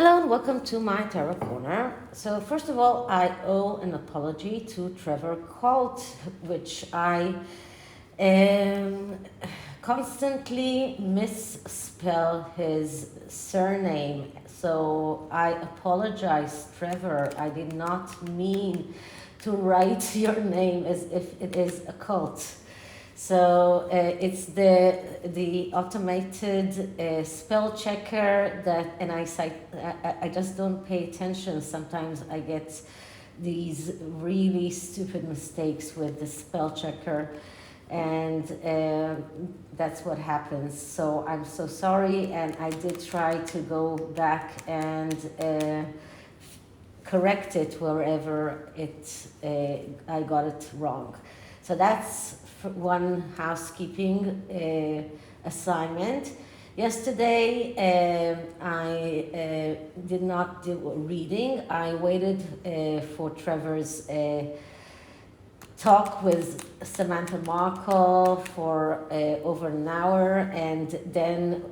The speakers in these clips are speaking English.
Hello and welcome to my Tarot Corner. So first of all, I owe an apology to Trevor Colt, which I constantly misspell his surname. So I apologize, Trevor. I did not mean to write your name as if it is a cult. So it's the automated spell checker that, and I just don't pay attention. Sometimes I get these really stupid mistakes with the spell checker, and that's what happens. So I'm so sorry, and I did try to go back and correct it wherever I got it wrong. So that's one housekeeping assignment. Yesterday, I did not do a reading. I waited for Trevor's talk with Samantha Markle for over an hour, and then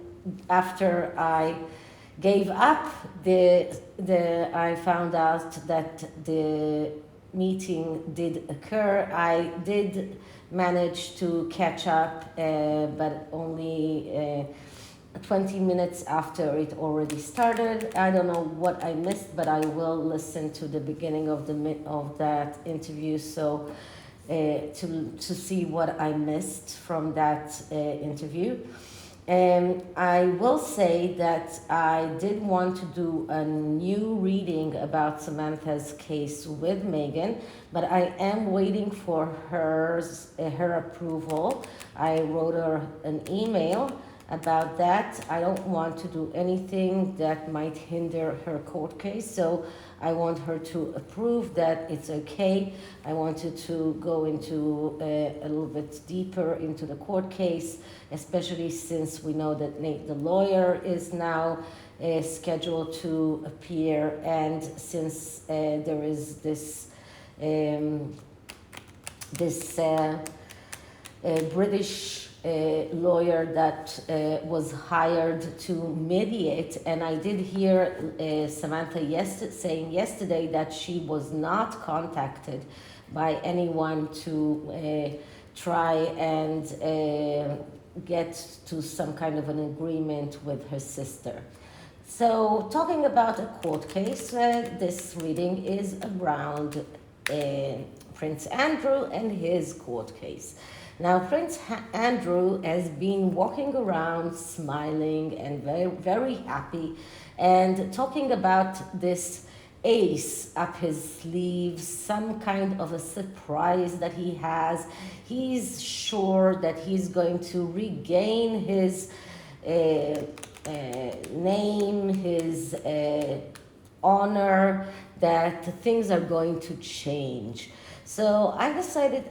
after I gave up, I found out that the meeting did occur. I did manage to catch up, but only 20 minutes after it already started. I don't know what I missed, but I will listen to the beginning of that interview, so to see what I missed from that interview. I will say that I did want to do a new reading about Samantha's case with Meghan, but I am waiting for her approval. I wrote her an email about that. I don't want to do anything that might hinder her court case, so I want her to approve that it's okay. I wanted to go into a little bit deeper into the court case, especially since we know that Nate, the lawyer, is now scheduled to appear, and since there is this British lawyer that was hired to mediate, and I did hear Samantha saying yesterday that she was not contacted by anyone to try and get to some kind of an agreement with her sister. So talking about a court case, this reading is around Prince Andrew and his court case. Now, Prince Andrew has been walking around smiling and very, very happy and talking about this ace up his sleeve, some kind of a surprise that he has. He's sure that he's going to regain his name, his honor, that things are going to change. So I decided,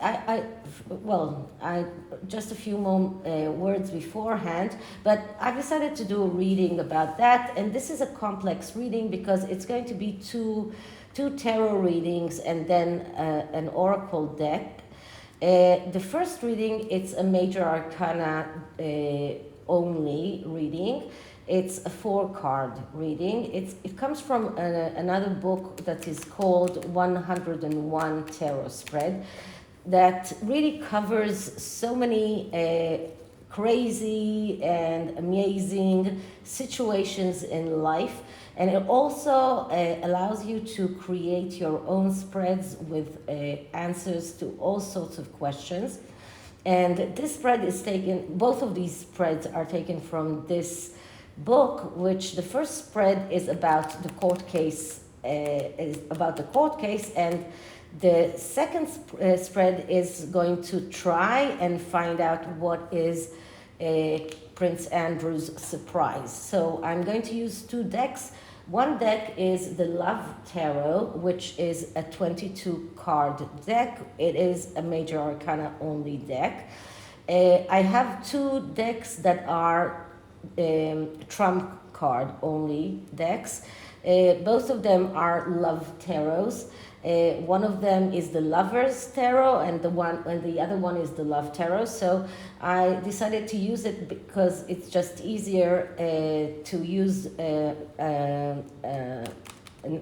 just a few more words beforehand, but I decided to do a reading about that. And this is a complex reading because it's going to be two tarot readings and then an oracle deck. The first reading, it's a major arcana only reading. It's a 4-card reading. It comes from another book that is called 101 Tarot Spread that really covers so many crazy and amazing situations in life. And it also allows you to create your own spreads with answers to all sorts of questions. And this spread is both of these spreads are taken from this book, which the first spread is about the court case, and the second spread is going to try and find out what is Prince Andrew's surprise. So I'm going to use 2 decks. One deck is the Love Tarot, which is a 22-card deck. It is a major arcana only deck. I have 2 decks that are trump card only decks. Both of them are love tarots. One of them is the Lover's Tarot, and the other one is the Love Tarot. So I decided to use it because it's just easier to use a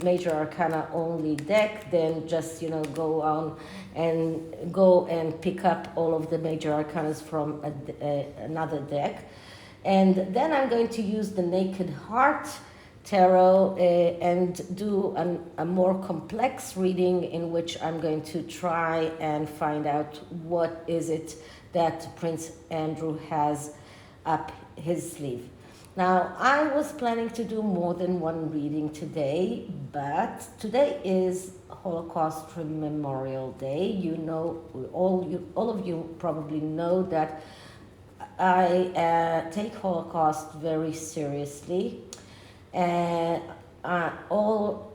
major arcana only deck than just go and pick up all of the major arcanas from another deck. And then I'm going to use the Naked Heart Tarot and do a more complex reading in which I'm going to try and find out what is it that Prince Andrew has up his sleeve. Now, I was planning to do more than one reading today, but today is Holocaust Memorial Day. You know, all of you probably know that I take Holocaust very seriously. All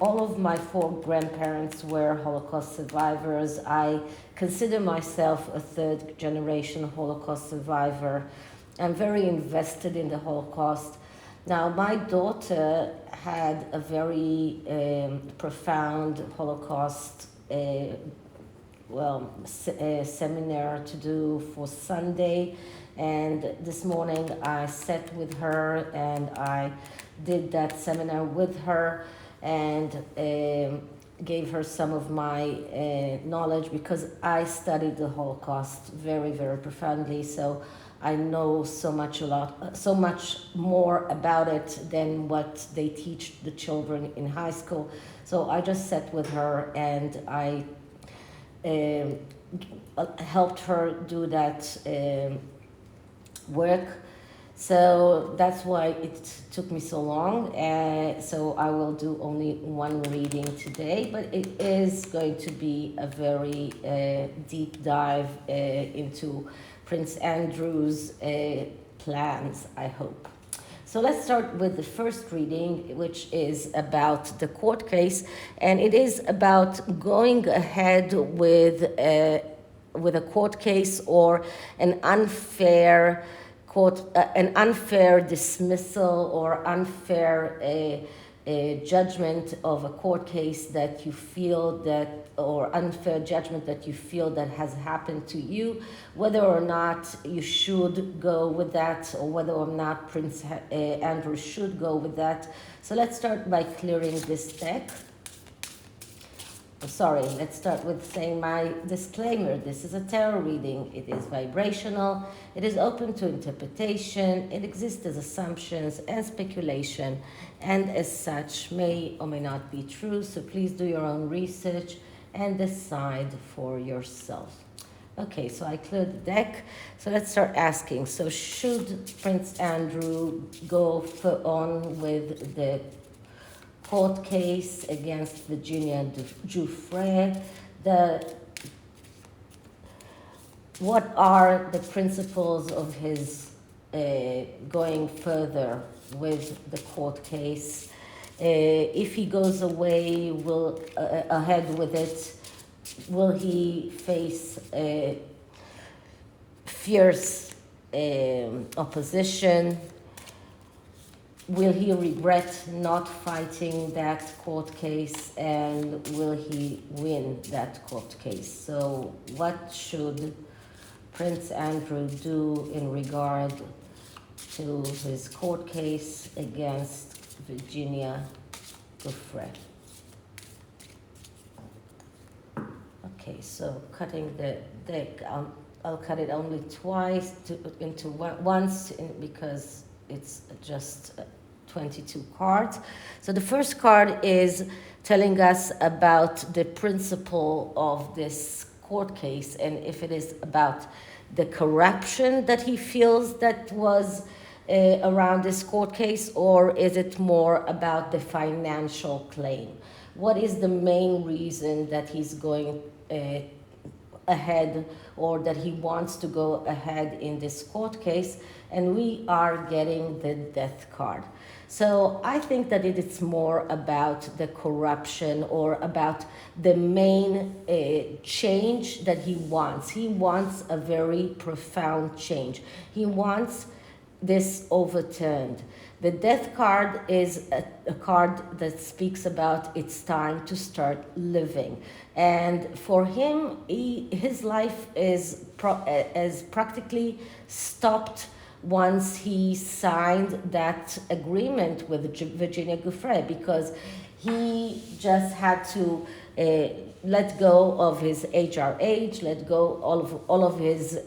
of my 4 grandparents were Holocaust survivors. I consider myself a 3rd generation Holocaust survivor. I'm very invested in the Holocaust. Now, my daughter had a very profound Holocaust seminar to do for Sunday. And this morning I sat with her and I did that seminar with her and gave her some of my knowledge, because I studied the Holocaust very, very profoundly. So I know so much more about it than what they teach the children in high school. So I just sat with her and I helped her do that work. So that's why it took me so long. So I will do only one reading today, but it is going to be a very deep dive into Prince Andrew's plans, I hope. So let's start with the first reading, which is about the court case, and it is about going ahead with a court case or an unfair dismissal or unfair judgment of a court case that you feel or unfair judgment that you feel that has happened to you, whether or not you should go with that or whether or not Prince Andrew should go with that. So let's start by clearing this deck. Let's start with saying my disclaimer. This is a tarot reading. It is vibrational. It is open to interpretation. It exists as assumptions and speculation, and as such may or may not be true. So please do your own research and decide for yourself. Okay, so I cleared the deck. So let's start asking. So should Prince Andrew go on with the court case against Virginia Giuffre? What are the principles of his going further with the court case? If he goes away, ahead with it, will he face fierce opposition? Will he regret not fighting that court case, and will he win that court case? So what should Prince Andrew do in regard to his court case against Virginia Giuffre? Okay, so cutting the deck, I'll cut it only twice once because it's just 22 cards. So the first card is telling us about the principle of this court case, and if it is about the corruption that he feels that was around this court case, or is it more about the financial claim? What is the main reason that he's going ahead, or that he wants to go ahead in this court case? And we are getting the Death card. So I think that it is more about the corruption, or about the main change that he wants. He wants a very profound change. He wants this overturned. The Death card is a card that speaks about it's time to start living. And for him, his life is practically stopped once he signed that agreement with Virginia Giuffre, because he just had to let go of his HRH, let go all of his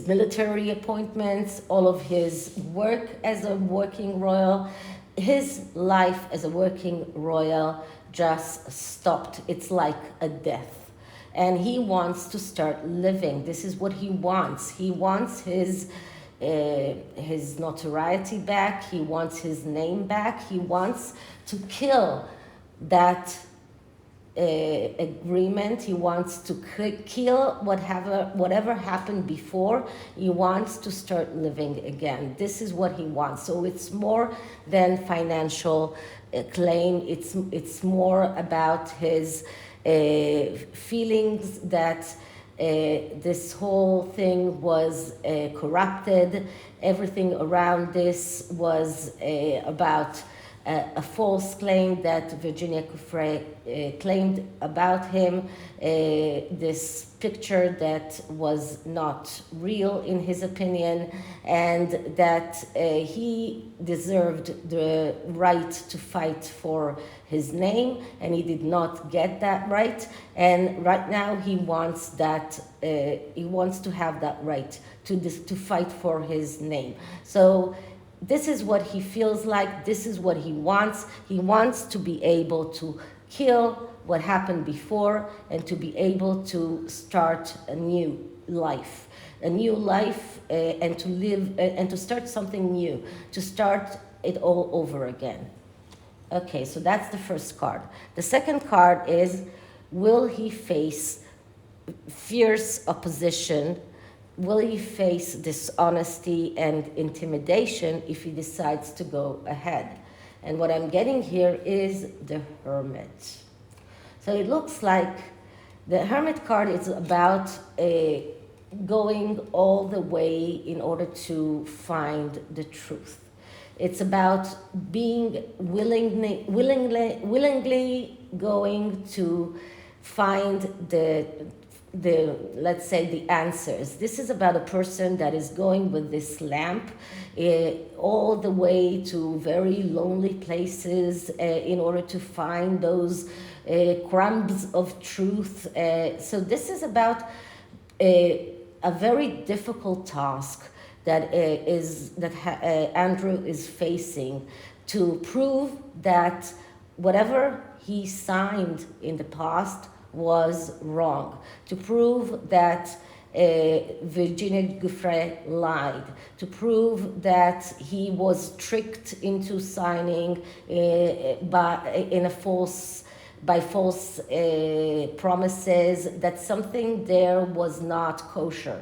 military appointments, all of his work as a working royal. His life as a working royal just stopped. It's like a death. And he wants to start living. This is what he wants. He wants his notoriety back. He wants his name back. He wants to kill that agreement. He wants to kill whatever happened before. He wants to start living again. This is what he wants. So it's more than financial claim. It's more about his feelings that this whole thing was corrupted. Everything around this was about a false claim that Virginia Giuffre claimed about him, this picture that was not real in his opinion, and that he deserved the right to fight for his name, and he did not get that right. And right now he wants that. He wants to have that right to fight for his name. So this is what he feels like. This is what he wants. He wants to be able to kill what happened before and to be able to start a new life, and to live and to start something new, to start it all over again. Okay, so that's the first card. The second card is, will he face fierce opposition? Will he face dishonesty and intimidation if he decides to go ahead? And what I'm getting here is the Hermit. So it looks like the Hermit card is about going all the way in order to find the truth. It's about being willingly going to find the let's say the answers. This is about a person that is going with this lamp all the way to very lonely places in order to find those crumbs of truth. So this is about a very difficult task that Andrew is facing, to prove that whatever he signed in the past was wrong, to prove that Virginia Giuffre lied, to prove that he was tricked into signing by false promises, that something there was not kosher.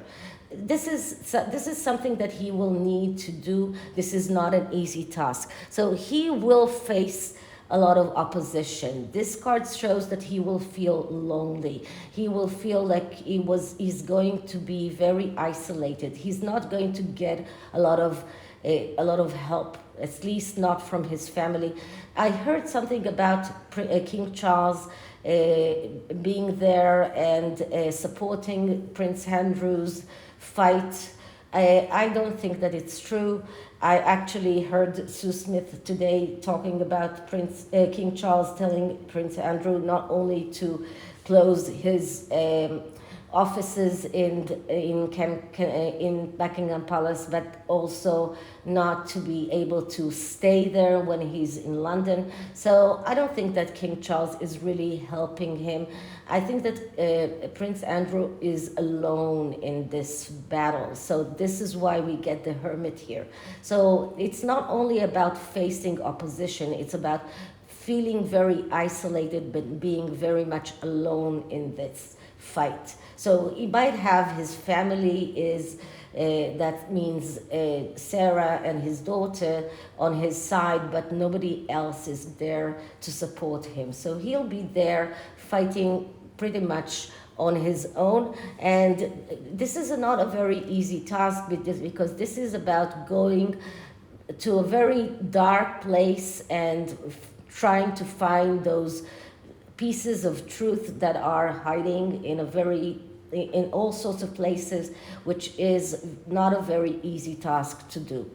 This is something that he will need to do. This is not an easy task. So he will face a lot of opposition. This card shows that he will feel lonely. He will feel like he's going to be very isolated. He's not going to get a lot of help, at least not from his family. I heard something about King Charles being there and supporting Prince Andrew's fight. I don't think that it's true. I actually heard Sue Smith today talking about King Charles telling Prince Andrew not only to close his offices in Buckingham Palace, but also not to be able to stay there when he's in London. So I don't think that King Charles is really helping him. I think that Prince Andrew is alone in this battle. So this is why we get the Hermit here. So it's not only about facing opposition, it's about feeling very isolated, but being very much alone in this fight. So he might have his family that means Sarah and his daughter on his side, but nobody else is there to support him. So he'll be there fighting pretty much on his own. And this is not a very easy task because this is about going to a very dark place and trying to find those pieces of truth that are hiding in all sorts of places, which is not a very easy task to do.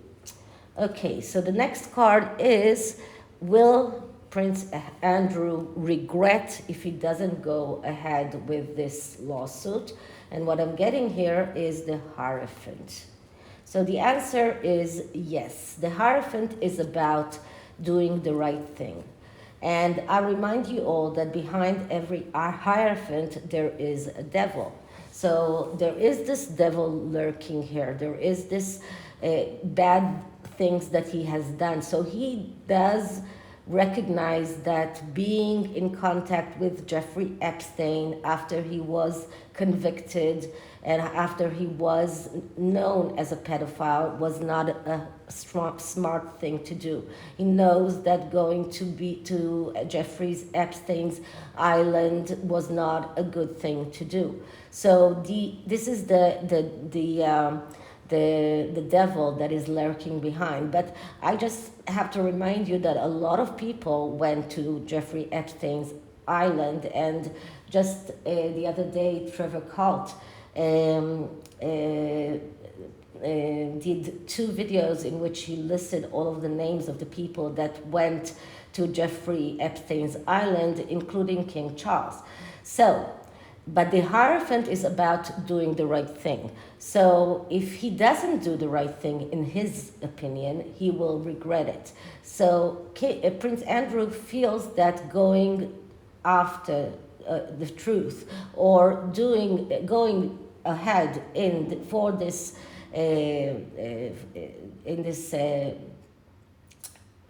Okay, so the next card is, will Prince Andrew regret if he doesn't go ahead with this lawsuit? And what I'm getting here is the Hierophant. So the answer is yes. The Hierophant is about doing the right thing. And I remind you all that behind every Hierophant there is a devil. So there is this devil lurking here. There is this bad things that he has done. So he does recognize that being in contact with Jeffrey Epstein after he was convicted and after he was known as a pedophile was not a smart thing to do. He knows that going to Jeffrey Epstein's island was not a good thing to do. So this is the devil that is lurking behind. But I just have to remind you that a lot of people went to Jeffrey Epstein's island, and just the other day Trevor Cult did 2 videos in which he listed all of the names of the people that went to Jeffrey Epstein's island, including King Charles. So, but the Hierophant is about doing the right thing. So if he doesn't do the right thing, in his opinion, he will regret it. So Prince Andrew feels that going after the truth or going ahead in this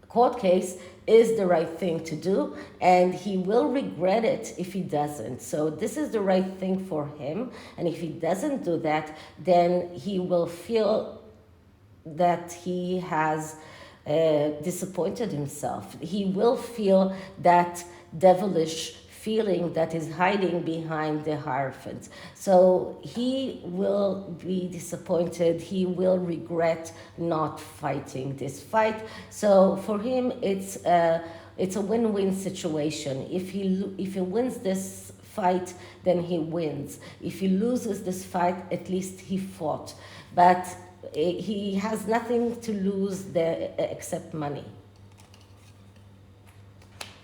court case is the right thing to do, and he will regret it if he doesn't. So this is the right thing for him, and if he doesn't do that, then he will feel that he has disappointed himself. He will feel that devilish feeling that is hiding behind the Hierophant. So he will be disappointed. He will regret not fighting this fight. So for him, it's a win-win situation. If he wins this fight, then he wins. If he loses this fight, at least he fought. But he has nothing to lose there except money.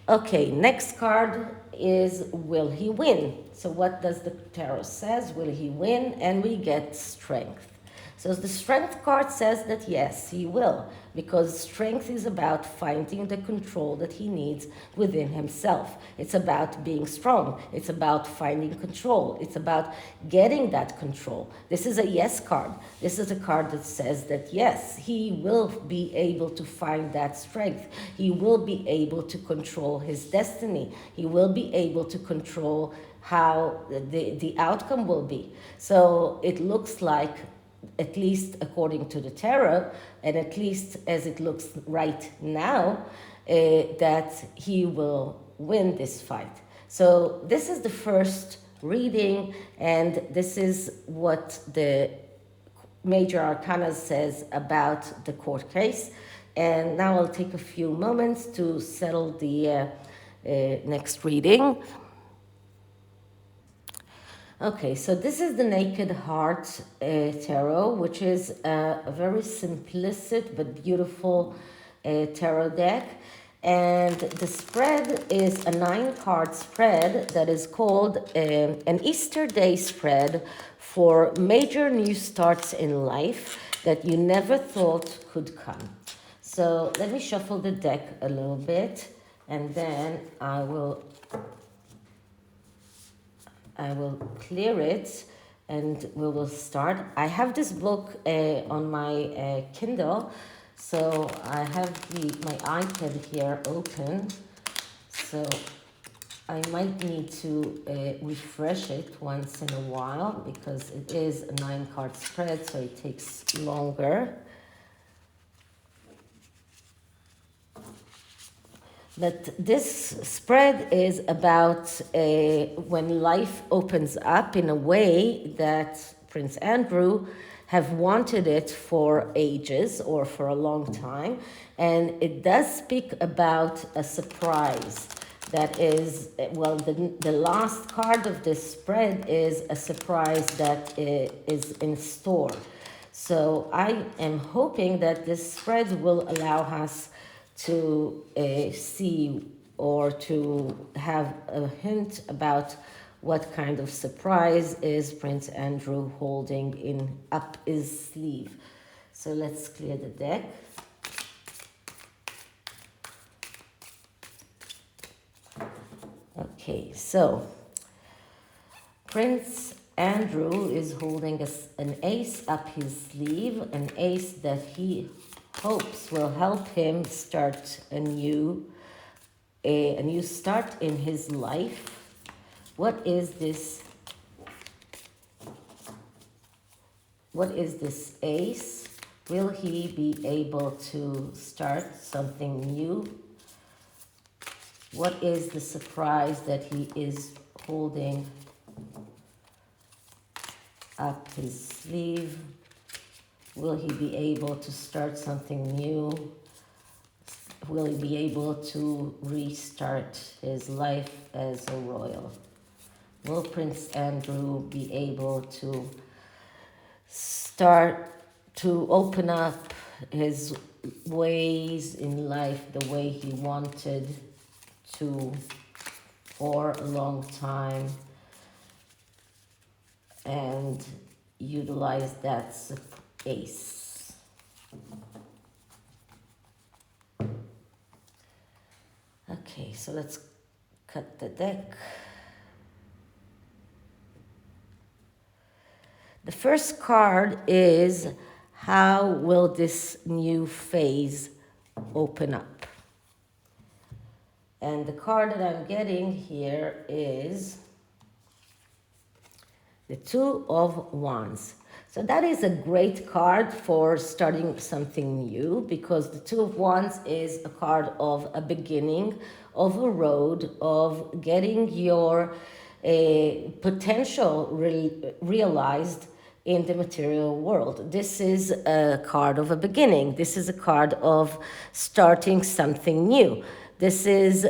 Okay, next card is, will he win? So what does the tarot says? Will he win? And we get Strength. So the Strength card says that yes, he will, because strength is about finding the control that he needs within himself. It's about being strong. It's about finding control. It's about getting that control. This is a yes card. This is a card that says that yes, he will be able to find that strength. He will be able to control his destiny. He will be able to control how the outcome will be. So it looks like, at least according to the tarot, and at least as it looks right now, that he will win this fight. So this is the first reading, and this is what the Major Arcana says about the court case. And now I'll take a few moments to settle the next reading. Okay, so this is the Naked Heart Tarot, which is a very simplistic but beautiful tarot deck. And the spread is a 9-card spread that is called an Easter Day spread for major new starts in life that you never thought could come. So let me shuffle the deck a little bit, and then I will clear it, and we will start. I have this book on my Kindle, so I have my iPad here open, so I might need to refresh it once in a while because it is a 9-card spread, so it takes longer. But this spread is about when life opens up in a way that Prince Andrew have wanted it for ages or for a long time. And it does speak about a surprise that is, well, the last card of this spread is a surprise that is in store. So I am hoping that this spread will allow us to see or to have a hint about what kind of surprise is Prince Andrew holding in up his sleeve. So let's clear the deck. Okay, so Prince Andrew is holding an ace up his sleeve, an ace that he hopes will help him start a new start in his life. What is this? What is this ace? Will he be able to start something new? What is the surprise that he is holding up his sleeve? Will he be able to start something new? Will he be able to restart his life as a royal? Will Prince Andrew be able to start to open up his ways in life the way he wanted to for a long time and utilize that ace? Okay, so let's cut the deck. The first card is, how will this new phase open up? And the card that I'm getting here is the Two of Wands. So that is a great card for starting something new, because the Two of Wands is a card of a beginning, of a road, of getting your potential realized in the material world. This is a card of a beginning. This is a card of starting something new. This is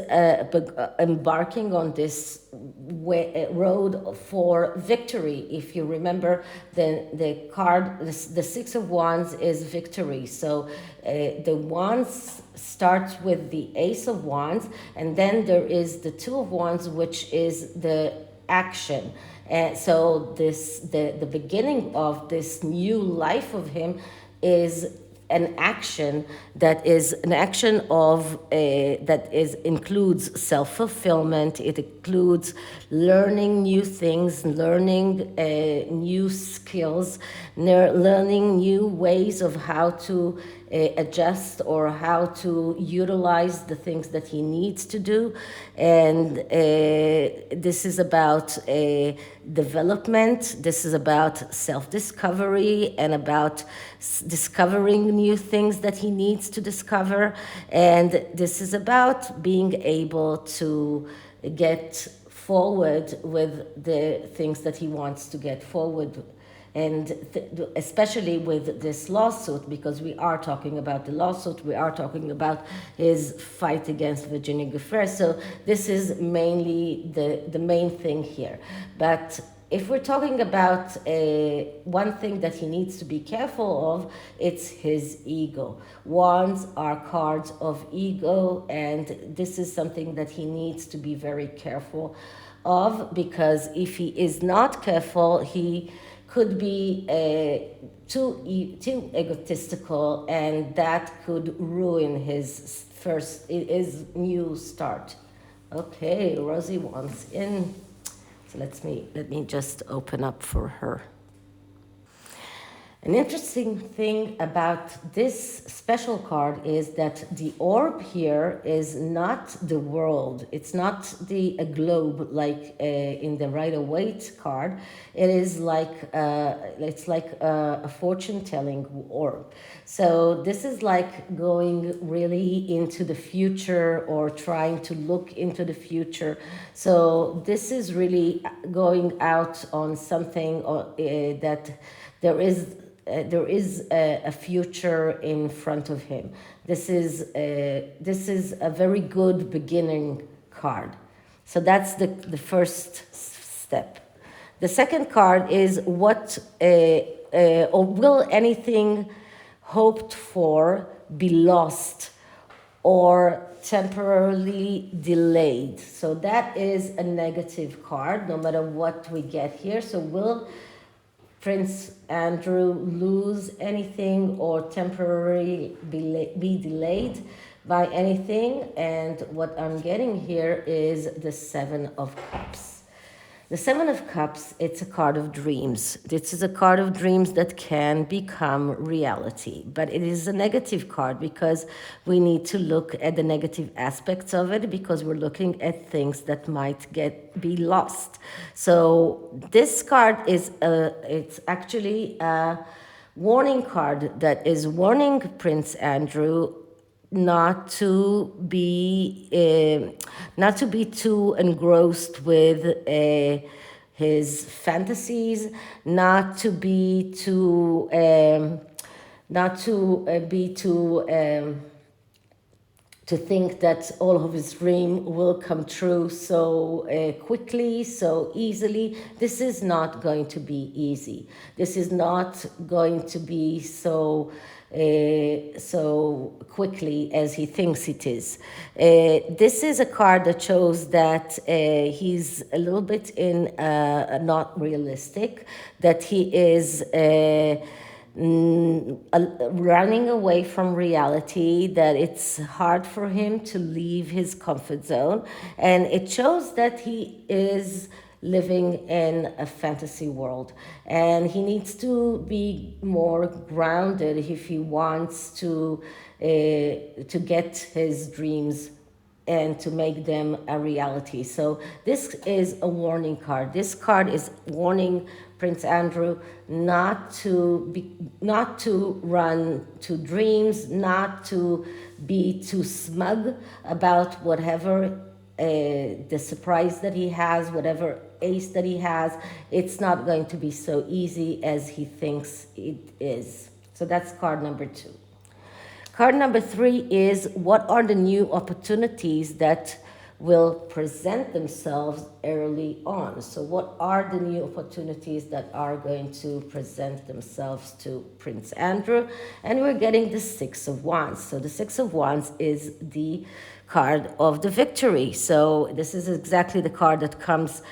embarking on this road for victory. If you remember, the card, the Six of Wands is victory. So the Wands starts with the Ace of Wands, and then there is the Two of Wands, which is the action. And so the beginning of this new life of him is an action that is an action of that is includes self-fulfillment. It includes learning new things, learning new skills, learning new ways of how to adjust or how to utilize the things that he needs to do. And this is about development. This is about self-discovery and about discovering new things that he needs to discover. And this is about being able to get forward with the things that he wants to get forward. And especially with this lawsuit, because we are talking about the lawsuit, we are talking about his fight against Virginia Giuffre. So this is mainly the main thing here. But if we're talking about one thing that he needs to be careful of, it's his ego. Wands are cards of ego, and this is something that he needs to be very careful of, because if he is not careful, he could be too egotistical, and that could ruin his new start. Okay, Rosie wants in. So let me just open up for her. An interesting thing about this special card is that the orb here is not the world. It's not a globe like in the Rider-Waite card. It is like it's like a fortune-telling orb. So this is like going really into the future or trying to look into the future. So this is really going out on something that there is a future in front of him. This is a very good beginning card. So that's the first step. The second card is or will anything hoped for be lost or temporarily delayed? So that is a negative card, no matter what we get here. So will Prince Andrew lose anything or temporarily be delayed by anything? And what I'm getting here is the Seven of Cups. The Seven of Cups, it's a card of dreams. This is a card of dreams that can become reality, but it is a negative card because we need to look at the negative aspects of it because we're looking at things that might be lost. So this card is it's actually a warning card that is warning Prince Andrew not to be too engrossed with his fantasies, not to be too to think that all of his dream will come true so quickly, so easily. This is not going to be easy. This is not going to be so quickly as he thinks it is. This is a card that shows that he's a little bit not realistic, that he is running away from reality, that it's hard for him to leave his comfort zone, and it shows that he is living in a fantasy world, and he needs to be more grounded if he wants to get his dreams and to make them a reality. So this is a warning card. This card is warning Prince Andrew not to run to dreams, not to be too smug about whatever the surprise that he has, whatever ace that he has. It's not going to be so easy as he thinks it is. So that's card number 2. Card number 3 is what are the new opportunities that will present themselves early on. So what are the new opportunities that are going to present themselves to Prince Andrew? And we're getting the Six of Wands. So the Six of Wands is the card of the victory. So this is exactly the card that comes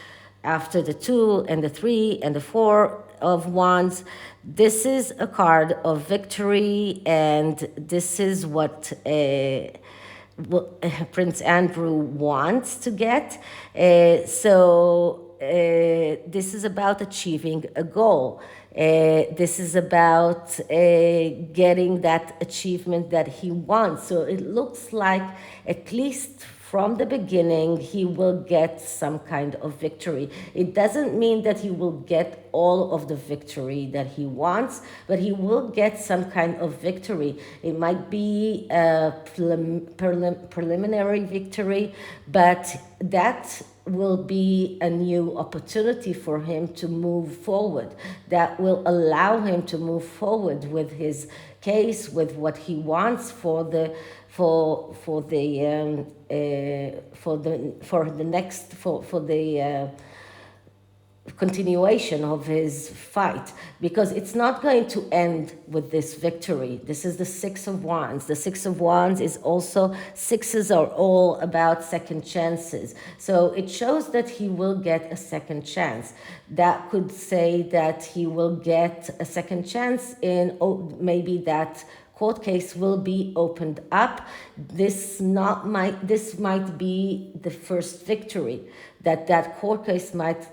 after the 2 and the 3 and the 4 of Wands. This is a card of victory, and this is what Prince Andrew wants to get. This is about achieving a goal. This is about getting that achievement that he wants. So it looks like, at least from the beginning, he will get some kind of victory. It doesn't mean that he will get all of the victory that he wants, but he will get some kind of victory. It might be a preliminary victory, but that will be a new opportunity for him to move forward. That will allow him to move forward with his case, with what he wants for the continuation of his fight, because it's not going to end with this victory. This is the Six of Wands. The Six of Wands is also, sixes are all about second chances. So it shows that he will get a second chance. That could say that he will get a second chance in, maybe that court case will be opened up. This might be the first victory, that court case might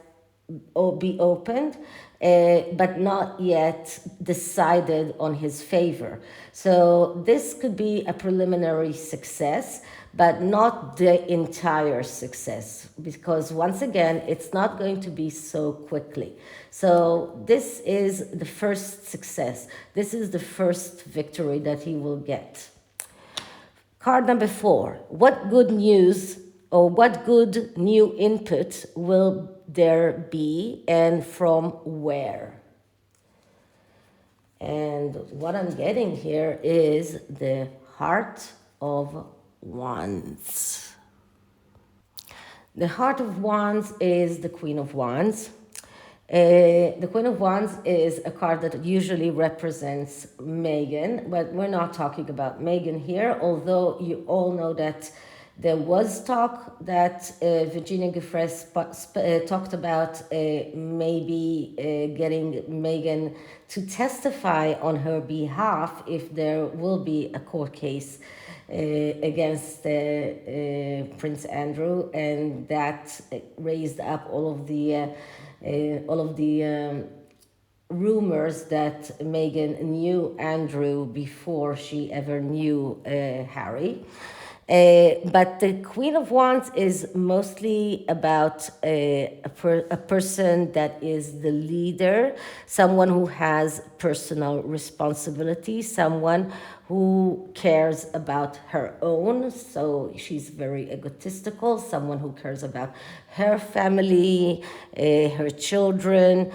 be opened, but not yet decided on his favor. So this could be a preliminary success, but not the entire success, because once again, it's not going to be so quickly. So this is the first success. This is the first victory that he will get. Card number 4. What good news or what good new input will there be, and from where? And what I'm getting here is the Heart of Wands. The Heart of Wands is the Queen of Wands. The Queen of Wands is a card that usually represents Meghan, but we're not talking about Meghan here, although you all know that there was talk that Virginia Giuffre talked about maybe getting Meghan to testify on her behalf if there will be a court case against Prince Andrew, and that raised up all of the rumors that Meghan knew Andrew before she ever knew Harry. But the Queen of Wands is mostly about a person that is the leader, someone who has personal responsibility, someone who cares about her own. So she's very egotistical, someone who cares about her family, her children.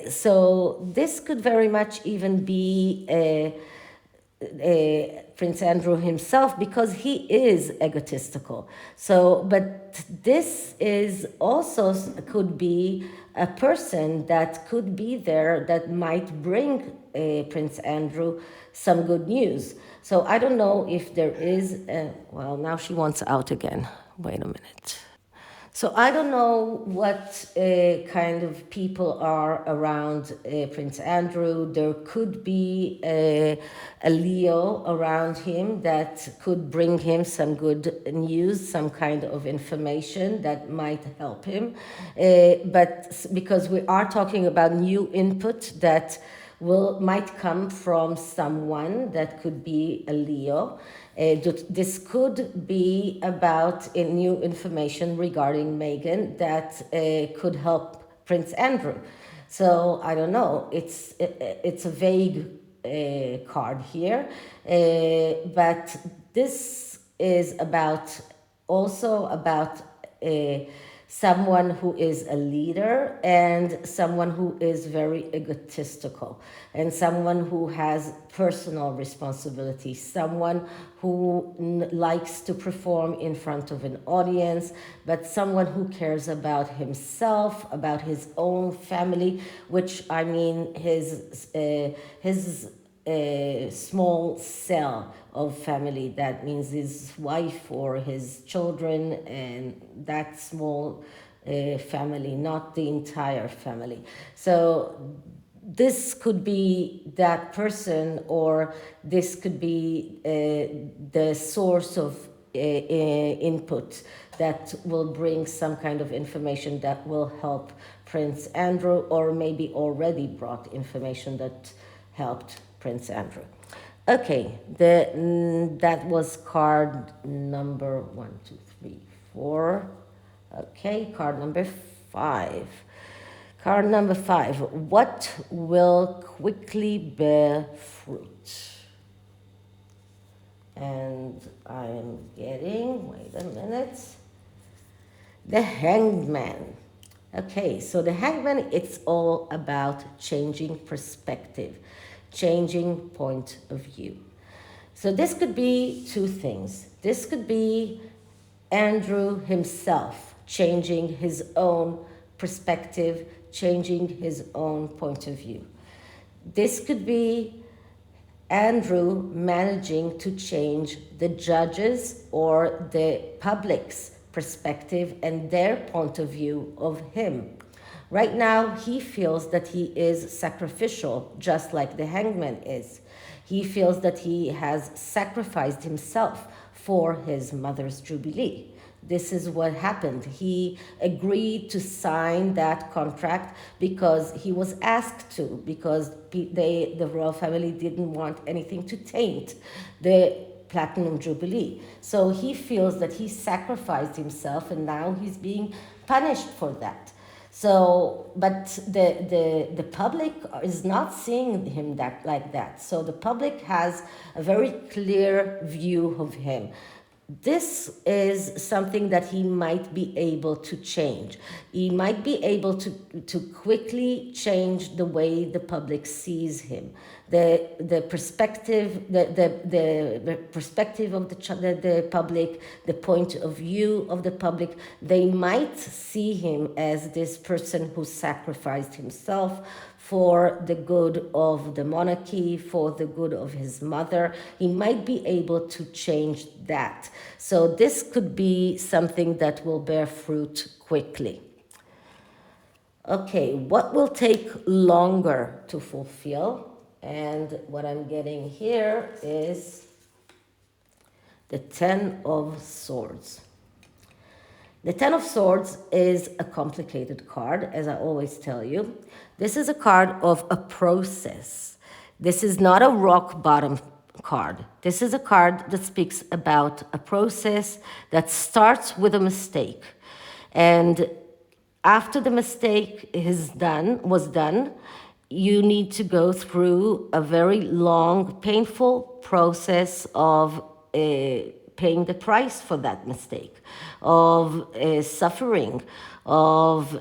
So this could very much even be Prince Andrew himself, because he is egotistical. So, but this is also could be a person that could be there that might bring Prince Andrew some good news. So I don't know if there is, well, now she wants out again. Wait a minute. So I don't know what kind of people are around Prince Andrew. There could be a Leo around him that could bring him some good news, some kind of information that might help him. But because we are talking about new input that might come from someone that could be a Leo. This could be about new information regarding Meghan that could help Prince Andrew. So I don't know. It's a vague card here, but this is also about someone who is a leader and someone who is very egotistical and someone who has personal responsibility, someone who likes to perform in front of an audience, but someone who cares about himself, about his own family, which I mean his small cell of family. That means his wife or his children, and that small family, not the entire family. So this could be that person, or this could be the source of input that will bring some kind of information that will help Prince Andrew, or maybe already brought information that helped Prince Andrew. Okay, that was card number 1, 2, 3, 4. Okay, card number 5. Card number 5. What will quickly bear fruit? And I'm getting, wait a minute, the Hanged Man. Okay, so the Hanged Man, it's all about changing perspective, changing point of view. So this could be two things. This could be Andrew himself changing his own perspective, changing his own point of view. This could be Andrew managing to change the judges or the public's perspective and their point of view of him. Right now, he feels that he is sacrificial, just like the hangman is. He feels that he has sacrificed himself for his mother's jubilee. this is what happened. He agreed to sign that contract because he was asked to, because the royal family didn't want anything to taint the Platinum Jubilee. So he feels that he sacrificed himself and now he's being punished for that. So, but the public is not seeing him that like that. So the public has a very clear view of him. This is something that he might be able to change. He might be able to quickly change the way the public sees him. The perspective, the perspective of the public, the point of view of the public, they might see him as this person who sacrificed himself for the good of the monarchy, for the good of his mother. He might be able to change that. So this could be something that will bear fruit quickly. Okay, what will take longer to fulfill? And what I'm getting here is the Ten of Swords. The Ten of Swords is a complicated card, as I always tell you. This is a card of a process. This is not a rock bottom card. This is a card that speaks about a process that starts with a mistake. And after the mistake was done, you need to go through a very long, painful process of paying the price for that mistake, of suffering, of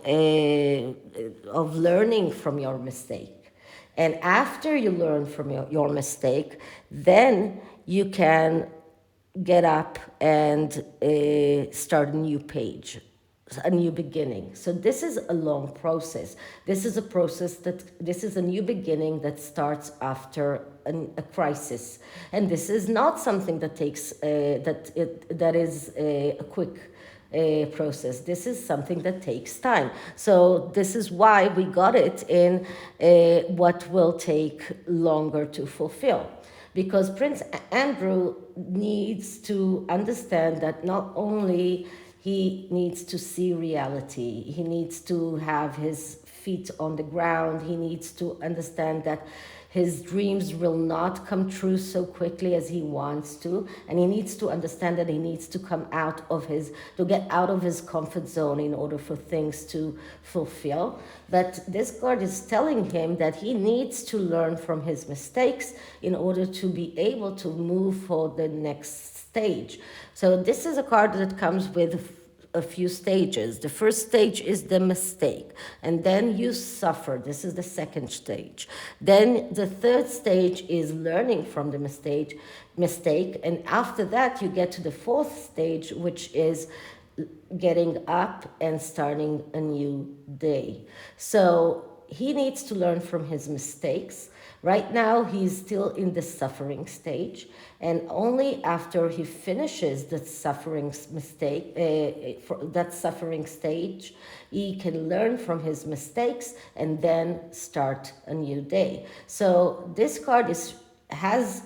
learning from your mistake. And after you learn from your mistake, then you can get up and start a new page, a new beginning. So this is a long process. This is a new beginning that starts after a crisis, and this is not something that takes that is a quick process. This is something that takes time. So this is why we got it in what will take longer to fulfill. Because Prince Andrew needs to understand that not only he needs to see reality, he needs to have his feet on the ground, he needs to understand that his dreams will not come true so quickly as he wants to, and he needs to understand that he needs to get out of his comfort zone in order for things to fulfill. But this card is telling him that he needs to learn from his mistakes in order to be able to move for the next stage. So this is a card that comes with a few stages. The first stage is the mistake, and then you suffer. This is the second stage. Then the third stage is learning from the mistake, and after that you get to the fourth stage, which is getting up and starting a new day. So he needs to learn from his mistakes. Right now, he's still in the suffering stage, and only after he finishes that suffering stage, he can learn from his mistakes and then start a new day. So this card has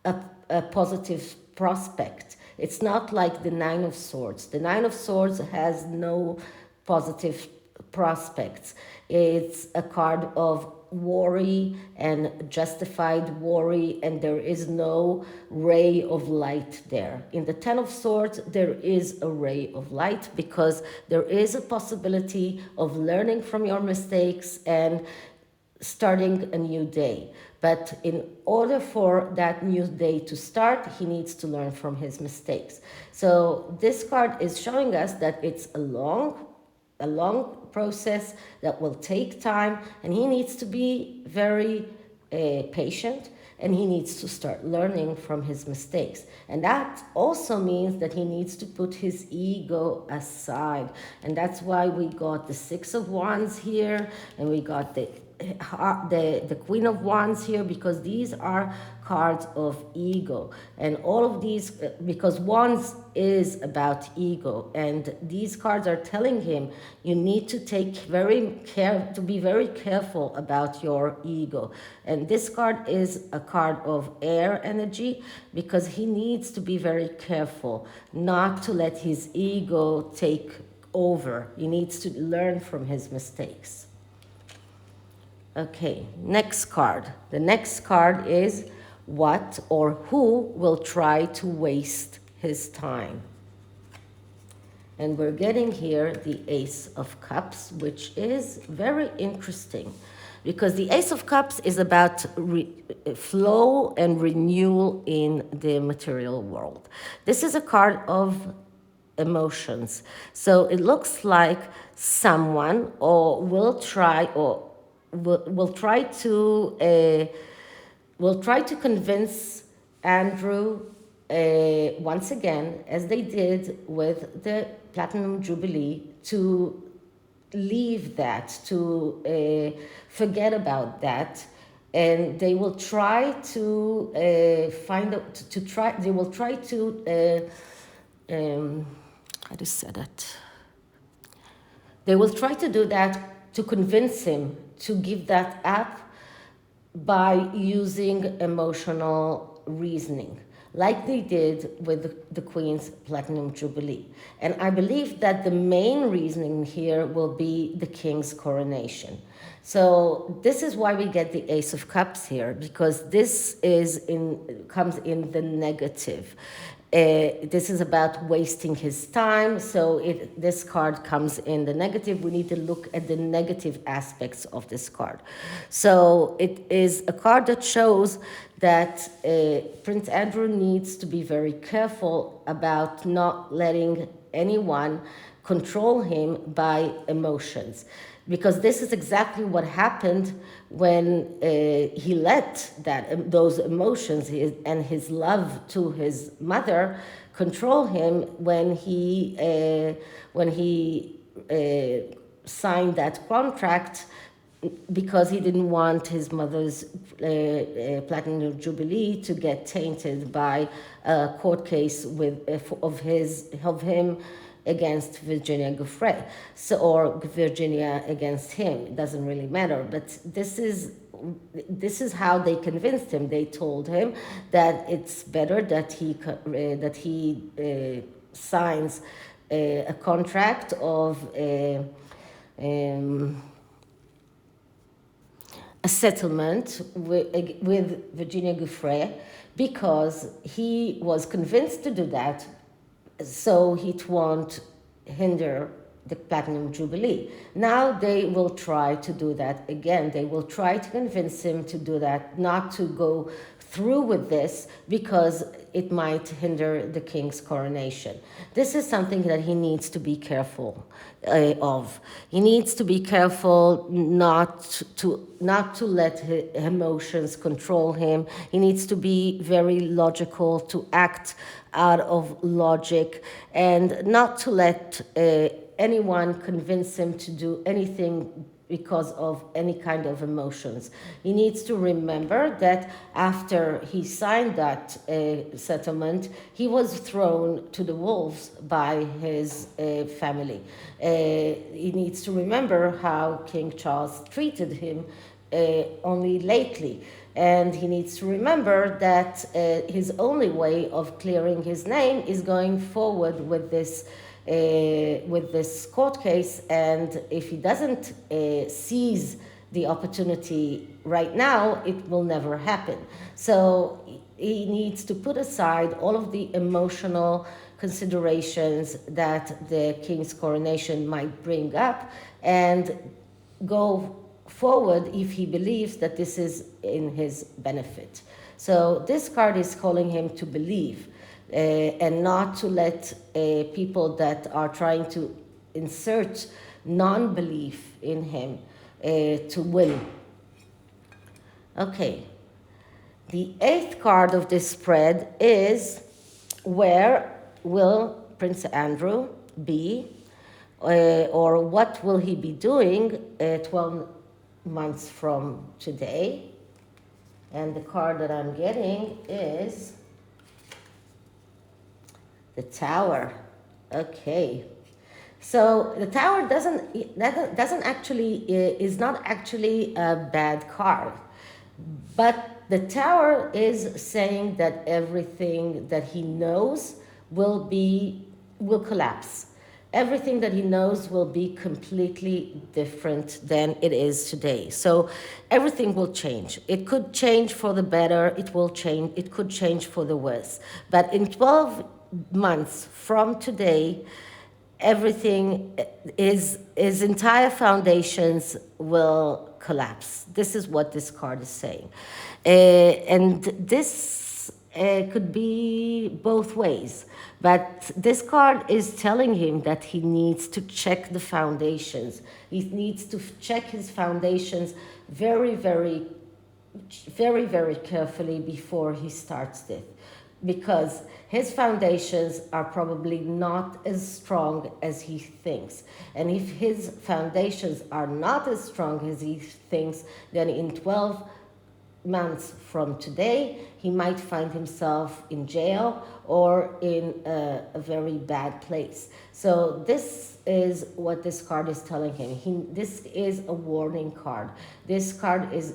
a positive prospect. It's not like the Nine of Swords. The Nine of Swords has no positive prospects. It's a card of worry and justified worry, and there is no ray of light there. In the Ten of Swords, there is a ray of light because there is a possibility of learning from your mistakes and starting a new day. But in order for that new day to start, he needs to learn from his mistakes. So this card is showing us that it's a long process that will take time, and he needs to be very patient, and he needs to start learning from his mistakes. And that also means that he needs to put his ego aside, and that's why we got the Six of Wands here, and we got the the Queen of Wands here, because these are cards of ego, and all of these, because Wands is about ego, and these cards are telling him you need to be very careful about your ego. And this card is a card of air energy, because he needs to be very careful not to let his ego take over. He needs to learn from his mistakes. Okay, next card. The next card is what or who will try to waste his time. And we're getting here the Ace of Cups, which is very interesting, because the Ace of Cups is about flow and renewal in the material world. This is a card of emotions. So it looks like someone will try to convince Andrew once again, as they did with the Platinum Jubilee, to leave that, to forget about that, and they will try to I just said that. They will try to do that to convince him to give that up by using emotional reasoning, like they did with the Queen's Platinum Jubilee. And I believe that the main reasoning here will be the King's coronation. So this is why we get the Ace of Cups here, because this comes in the negative. This is about wasting his time, so this card comes in the negative. We need to look at the negative aspects of this card. So it is a card that shows that Prince Andrew needs to be very careful about not letting anyone control him by emotions, because this is exactly what happened when he let those emotions and his love to his mother control him when he signed that contract, because he didn't want his mother's Platinum Jubilee to get tainted by a court case of him against Virginia Giuffre, or Virginia against him. It doesn't really matter, but this is how they convinced him. They told him that it's better that he signs a contract of a settlement with Virginia Giuffre, because he was convinced to do that so it won't hinder the Platinum Jubilee. Now they will try to do that again. They will try to convince him to do that, not to go through with this, because it might hinder the King's coronation. This is something that he needs to be careful of. He needs to be careful not to let his emotions control him. He needs to be very logical, to act out of logic, and not to let anyone convince him to do anything because of any kind of emotions. He needs to remember that after he signed that settlement, he was thrown to the wolves by his family. He needs to remember how King Charles treated him only lately. And he needs to remember that his only way of clearing his name is going forward with this court case, and if he doesn't seize the opportunity right now, it will never happen. So he needs to put aside all of the emotional considerations that the King's coronation might bring up, and go forward if he believes that this is in his benefit. So this card is calling him to believe, and not to let people that are trying to insert non-belief in him to win. Okay, the 8th card of this spread is, where will Prince Andrew be, or what will he be doing 12 months from today. And the card that I'm getting is the Tower. Okay. So the Tower doesn't actually is not actually a bad card, but the Tower is saying that everything that he knows will collapse. Everything that he knows will be completely different than it is today. So everything will change. It could change for the better, it will change, it could change for the worse. But in 12 months from today, everything his entire foundations will collapse. This is what this card is saying. And this could be both ways. But this card is telling him that he needs to check the foundations. He needs to check his foundations very, very, very, very carefully before he starts this. Because his foundations are probably not as strong as he thinks. And if his foundations are not as strong as he thinks, then in 12 months from today, he might find himself in jail or in a very bad place. So this is what this card is telling him. This is a warning card. This card is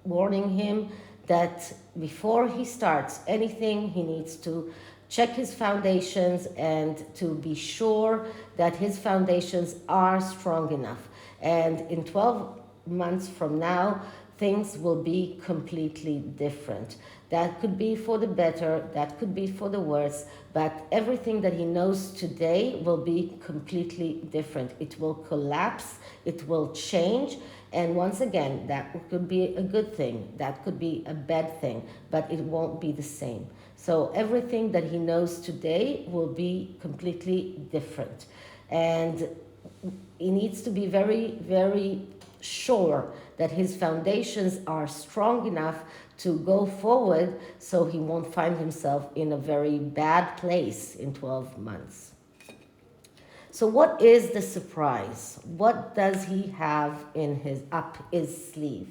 warning him that before he starts anything, he needs to check his foundations and to be sure that his foundations are strong enough. And in 12 months from now, things will be completely different. That could be for the better, that could be for the worse, but everything that he knows today will be completely different. It will collapse, it will change, and once again, that could be a good thing, that could be a bad thing, but it won't be the same. So everything that he knows today will be completely different. And he needs to be very, very sure that his foundations are strong enough to go forward so he won't find himself in a very bad place in 12 months. So what is the surprise? What does he have in up his sleeve?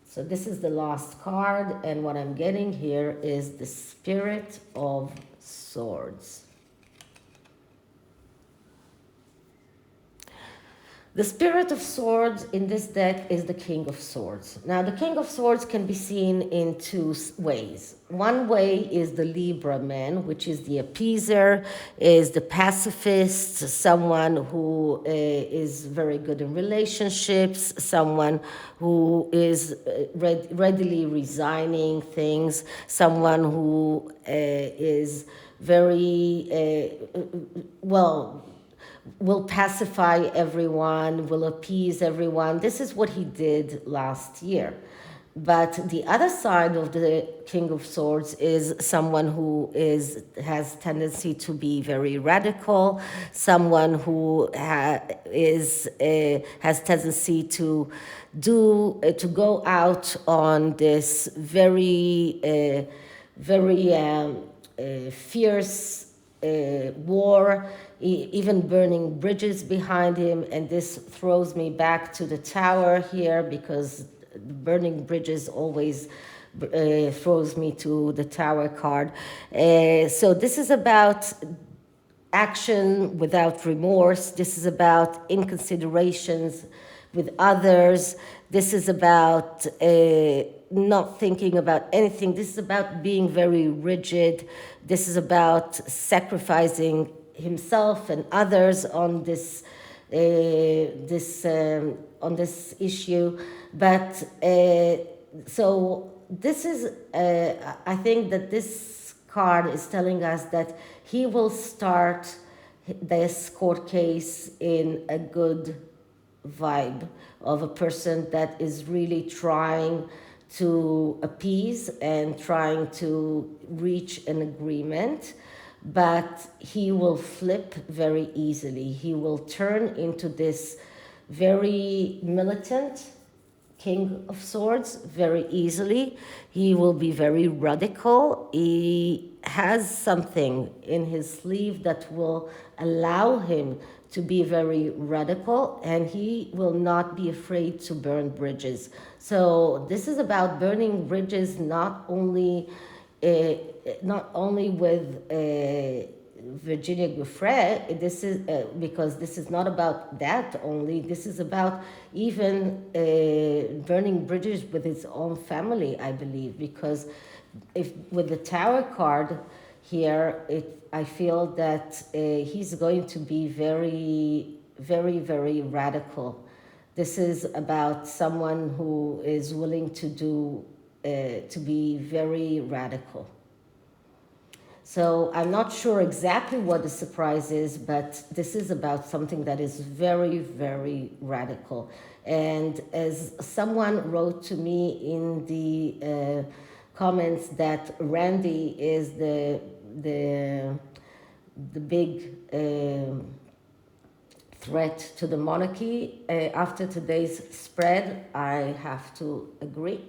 So this is the last card, and what I'm getting here is the Spirit of Swords. The Spirit of Swords in this deck is the King of Swords. Now, the King of Swords can be seen in two ways. One way is the Libra man, which is the appeaser, is the pacifist, someone who is very good in relationships, someone who is readily resigning things, someone who is very, will pacify everyone, will appease everyone. This is what he did last year. But the other side of the King of Swords is someone who has tendency to be very radical, someone who has tendency to go out on this very fierce war, even burning bridges behind him. And this throws me back to the Tower here, because burning bridges always throws me to the Tower card. So this is about action without remorse. This is about inconsiderations with others. This is about not thinking about anything. This is about being very rigid. This is about sacrificing himself and others on this issue. But so this is, I think that this card is telling us that he will start this court case in a good vibe of a person that is really trying to appease and trying to reach an agreement. But he will flip very easily. He will turn into this very militant King of Swords very easily. He will be very radical. He has something in his sleeve that will allow him to be very radical, and he will not be afraid to burn bridges. So this is about burning bridges, not only with Virginia Giuffre. This is because this is not about that only. This is about even burning bridges with his own family, I believe, because if with the Tower card here, I feel that he's going to be very, very, very radical. This is about someone who is willing to be very radical. So I'm not sure exactly what the surprise is, but this is about something that is very, very radical. And as someone wrote to me in the comments that Randy is the big threat to the monarchy, after today's spread, I have to agree.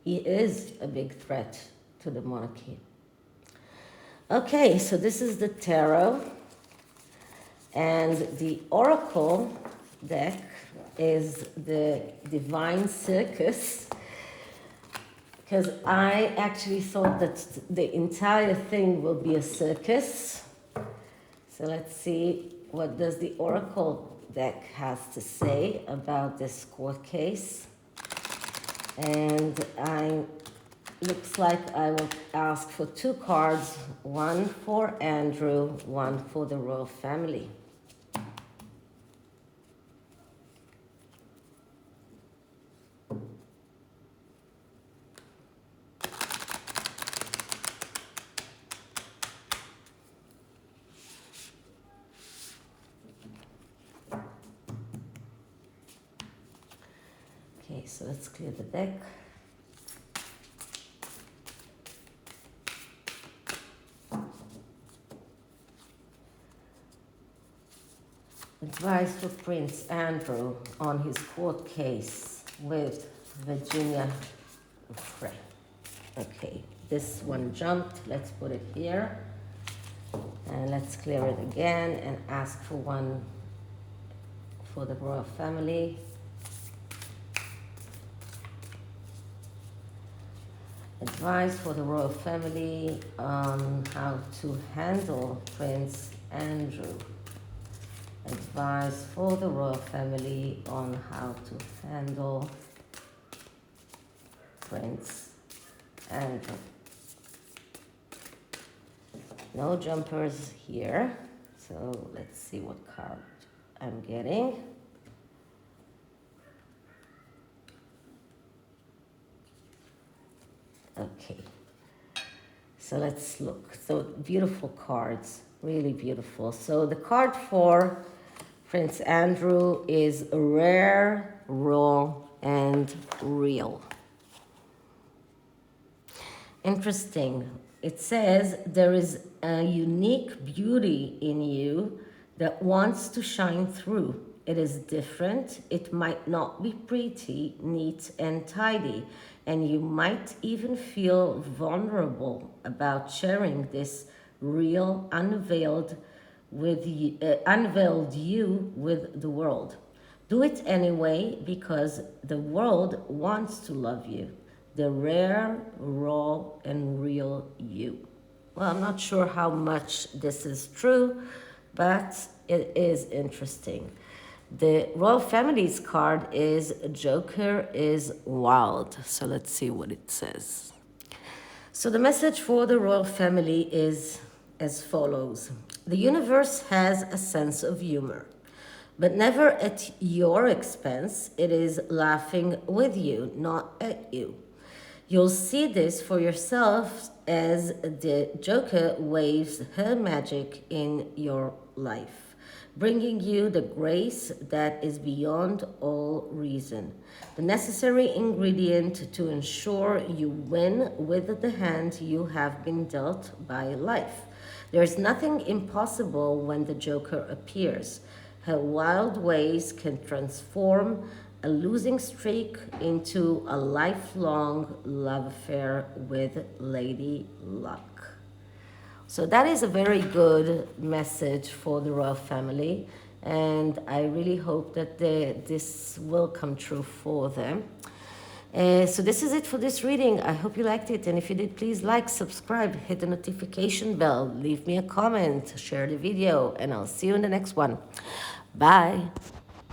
He is a big threat to the monarchy. Okay, so this is the tarot, and the oracle deck is the Divine Circus, because I actually thought that the entire thing will be a circus. So let's see what does the oracle deck has to say about this court case. And looks like I will ask for 2 cards, one for Andrew, one for the royal family. Okay, so let's clear the deck. Advice for Prince Andrew on his court case with Virginia Giuffre. Okay, this one jumped. Let's put it here. And let's clear it again and ask for one for the royal family. Advice for the royal family on how to handle Prince Andrew. Advice for the royal family on how to handle Prince Andrew. No jumpers here, so let's see what card I'm getting. Okay, so let's look. So beautiful cards, really beautiful. So the card for Prince Andrew is rare, raw, and real. Interesting. It says there is a unique beauty in you that wants to shine through. It is different. It might not be pretty, neat, and tidy, and you might even feel vulnerable about sharing this real, unveiled you with the world. Do it anyway because the world wants to love you. The rare, raw, and real you. Well, I'm not sure how much this is true, but it is interesting. The royal family's card is Joker is wild. So let's see what it says. So the message for the royal family is as follows. The universe has a sense of humor, but never at your expense. It is laughing with you, not at you. You'll see this for yourself as the Joker waves her magic in your life, bringing you the grace that is beyond all reason, the necessary ingredient to ensure you win with the hand you have been dealt by life. There is nothing impossible when the Joker appears. Her wild ways can transform a losing streak into a lifelong love affair with Lady Luck. So that is a very good message for the royal family. and I really hope that this will come true for them. So this is it for this reading. I hope you liked it, and if you did, please like, subscribe, hit the notification bell, leave me a comment, share the video, and I'll see you in the next one. Bye.